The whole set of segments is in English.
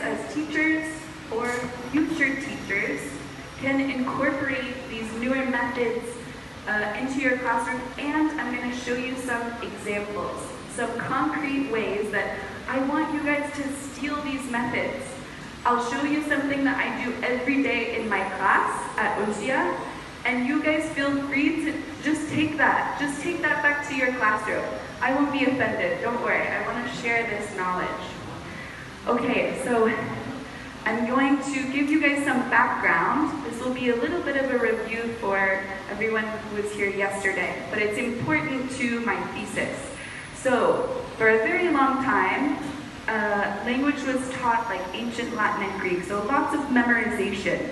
as teachers or future teachers can incorporate these newer methods into your classroom, and I'm going to show you some examples, some concrete ways that I want you guys to steal these methods. I'll show you something that I do every day in my class at OSIA, and you guys feel free to just take that back to your classroom. I won't be offended, don't worry, I want to share this knowledge. Okay, so I'm going to give you guys some background. This will be a little bit of a review for everyone who was here yesterday, but it's important to my thesis. So, for a very long time, language was taught like ancient Latin and Greek, so lots of memorization,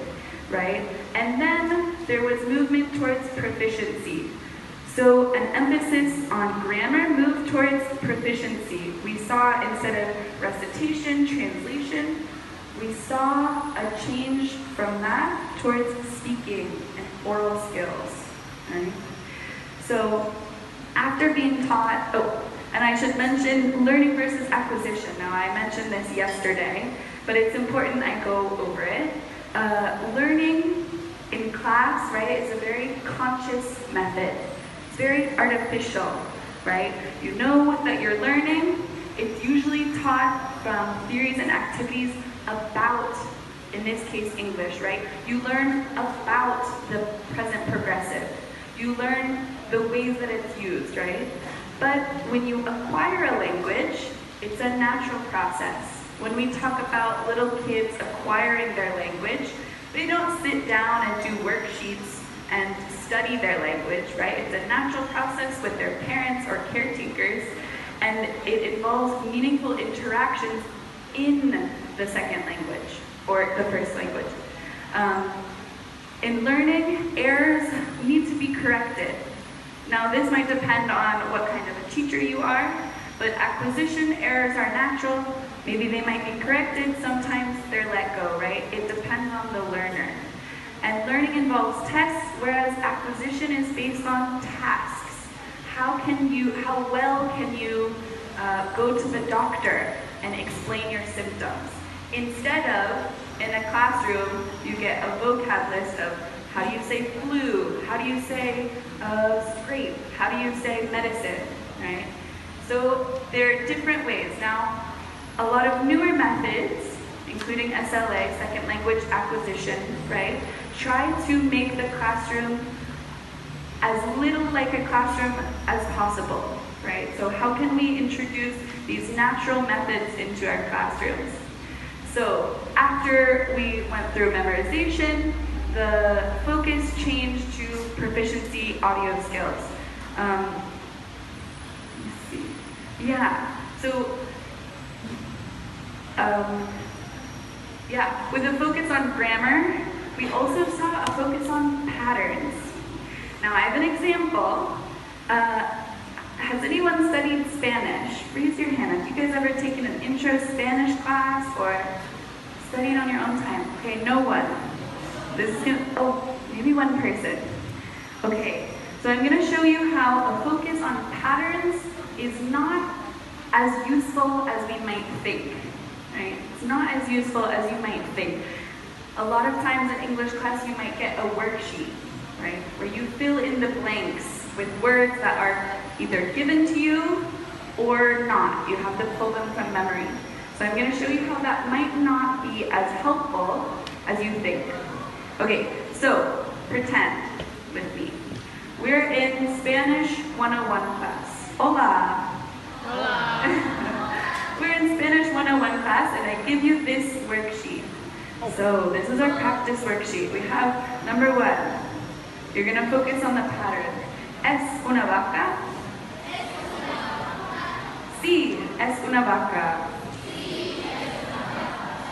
right? And then there was movement towards proficiency. So an emphasis on grammar moved towards proficiency. We saw, instead of recitation, translation, we saw a change from that towards speaking and oral skills, right? So after being taught, and I should mention learning versus acquisition. Now, I mentioned this yesterday, but it's important I go over it. Learning in class, right, is a very conscious method. It's very artificial, right? You know that you're learning. It's usually taught from theories and activities about, in this case, English, right? You learn about the present progressive. You learn the ways that it's used, right? But when you acquire a language, it's a natural process. When we talk about little kids acquiring their language, they don't sit down and do worksheets and study their language, right? It's a natural process with their parents or caretakers, and it involves meaningful interactions in the second language or the first language. In learning, errors need to be corrected. Now, this might depend on what kind of a teacher you are, but acquisition errors are natural. Maybe they might be corrected, sometimes they're let go, right? It depends on the learner. And learning involves tests, whereas acquisition is based on tasks. How well can you go to the doctor and explain your symptoms? Instead of, in a classroom, you get a vocab list of how do you say flu, how do you say scrape, how do you say medicine, right? So there are different ways. Now, a lot of newer methods, including SLA, second language acquisition, right, try to make the classroom as little like a classroom as possible, right? So how can we introduce these natural methods into our classrooms? So after we went through memorization, the focus changed to proficiency audio skills. Let's see. Yeah, so with a focus on grammar, we also saw a focus on patterns. Now I have an example. Has anyone studied Spanish? Raise your hand. Have you guys ever taken an intro Spanish class or studied on your own time? Okay, no one. This is maybe one person. Okay, so I'm gonna show you how a focus on patterns is not as useful as we might think, right? It's not as useful as you might think. A lot of times in English class, you might get a worksheet, right? Where you fill in the blanks with words that are either given to you or not. You have to pull them from memory. So I'm gonna show you how that might not be as helpful as you think. Okay, so pretend with me. We're in Spanish 101 class. Hola! Hola! We're in Spanish 101 class, and I give you this worksheet. So this is our practice worksheet. We have number 1. You're gonna focus on the pattern. ¿Es una vaca? Sí, es una vaca.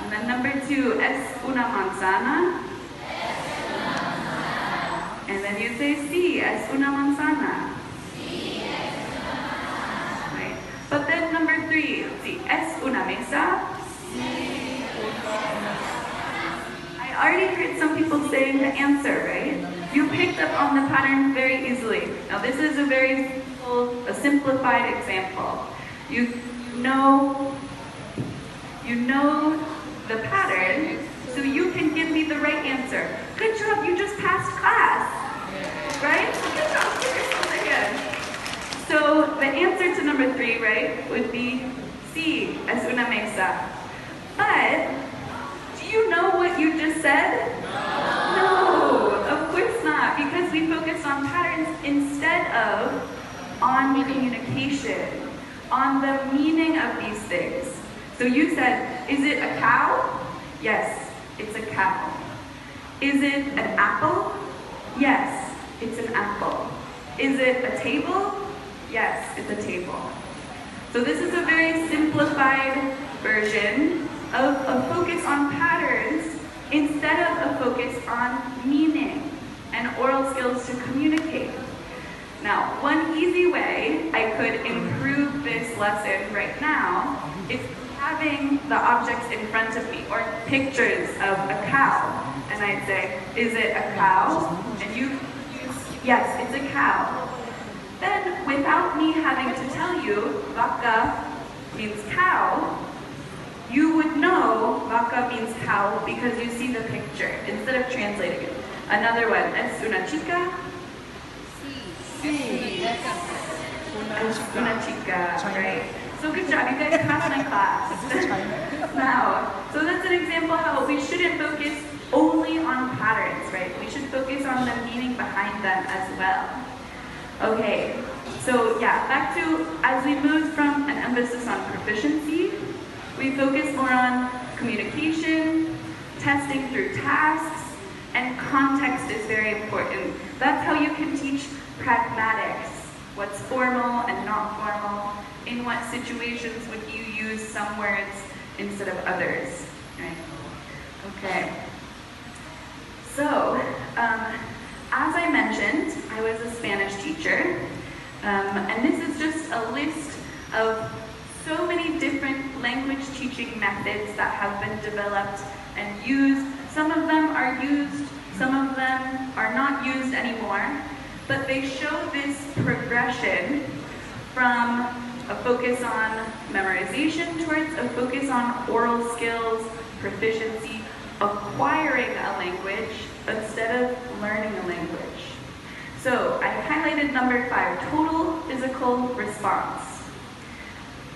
And then number 2, ¿es una manzana? And then you say, sí, es una manzana. Right? But then number 3, sí, ¿es una mesa? I already heard some people saying the answer, right? You picked up on the pattern very easily. Now this is a very simplified example. You know the pattern so you can give me the right answer. Good job, you just passed class, right? Good job, give yourself a hand. So the answer to number 3, right, would be sí, es una mesa. But do you know what you just said? No, of course not, because we focus on patterns instead of on communication, on the meaning of these things. So you said, is it a cow? Yes, it's a cow. Is it an apple? Yes, it's an apple. Is it a table? Yes, it's a table. So this is a very simplified version of a focus on patterns instead of a focus on meaning and oral skills to communicate. Now, one easy way I could improve this lesson right now is having the objects in front of me, or pictures of a cow. And I'd say, is it a cow? And you, yes, it's a cow. Then, without me having to tell you, vaca means cow, you would know vaca means cow because you see the picture instead of translating it. Another one, es una chica? Sí. Es una chica, right? So good job, you guys passed my class. Now, so that's an example how we shouldn't focus only on patterns, right? We should focus on the meaning behind them as well. Okay, so yeah, back to, as we moved from an emphasis on proficiency, we focus more on communication, testing through tasks, and context is very important. That's how you can teach pragmatics, what's formal and not formal, in what situations would you use some words instead of others, right? Okay, so, as I mentioned, I was a Spanish teacher, and this is just a list of so many different language teaching methods that have been developed and used. Some of them are used, some of them are not used anymore, but they show this progression from a focus on memorization towards a focus on oral skills, proficiency, acquiring a language instead of learning a language. So I highlighted number 5, total physical response.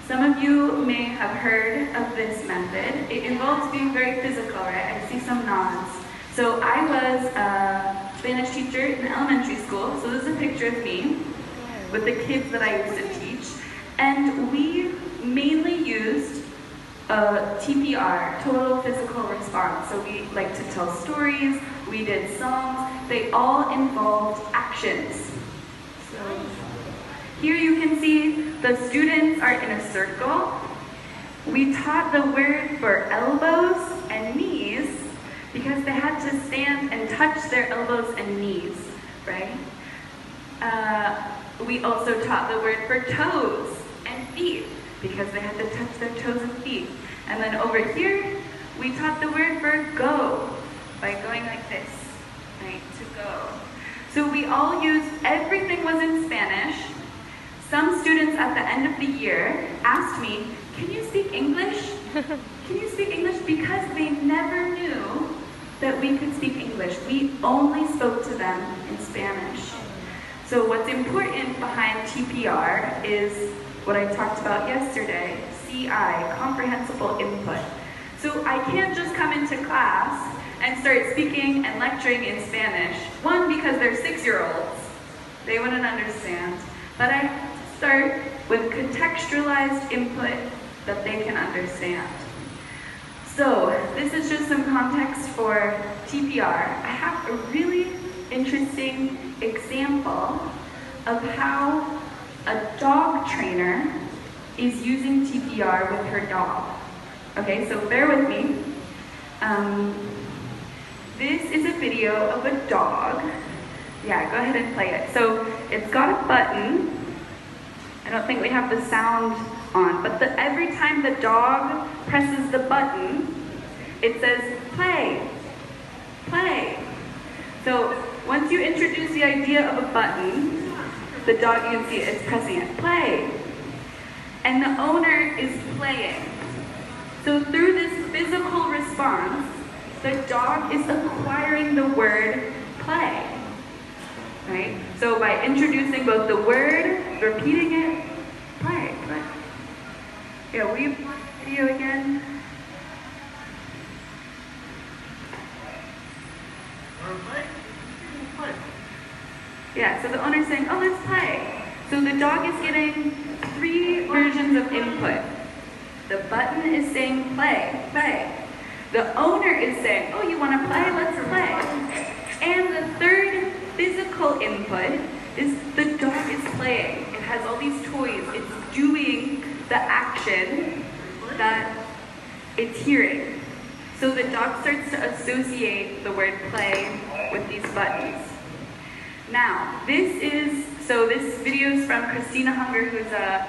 Some of you may have heard of this method. It involves being very physical, right? I see some nods. So I was a Spanish teacher in elementary school, so this is a picture of me with the kids that I used to teach. And we mainly used TPR, total physical response. So we like to tell stories, we did songs, they all involved actions. So here you can see the students are in a circle. We taught the word for elbows and knees because they had to stand and touch their elbows and knees, right? We also taught the word for toes and feet because they had to touch their toes and feet. And then over here, we taught the word for go by going like this, right, to go. So we all used, everything was in Spanish. Some students at the end of the year asked me, can you speak English? Can you speak English? Because they never knew that we could speak English. We only spoke to them in Spanish. So what's important behind TPR is what I talked about yesterday, CI, comprehensible input. So I can't just come into class and start speaking and lecturing in Spanish. One, because they're 6-year-olds. They wouldn't understand. But I start with contextualized input that they can understand. So this is just some context for TPR. I have a really interesting example of how a dog trainer is using TPR with her dog. Okay, so bear with me. This is a video of a dog. Yeah, go ahead and play it. So it's got a button. I don't think we have the sound on, but every time the dog presses the button, it says play, play. So once you introduce the idea of a button, the dog, you can see it's pressing it, play. And the owner is playing. So through this physical response, response, the dog is acquiring the word play, right? So by introducing both the word, repeating it, play, play. Yeah, will you pause the video again? Yeah, so the owner's saying, oh, let's play. So the dog is getting 3 versions of input. The button is saying play, play. The owner is saying, oh, you want to play? Let's play. And the third physical input is the dog is playing. It has all these toys. It's doing the action that it's hearing. So the dog starts to associate the word play with these buttons. Now, this video is from Christina Hunger, who's a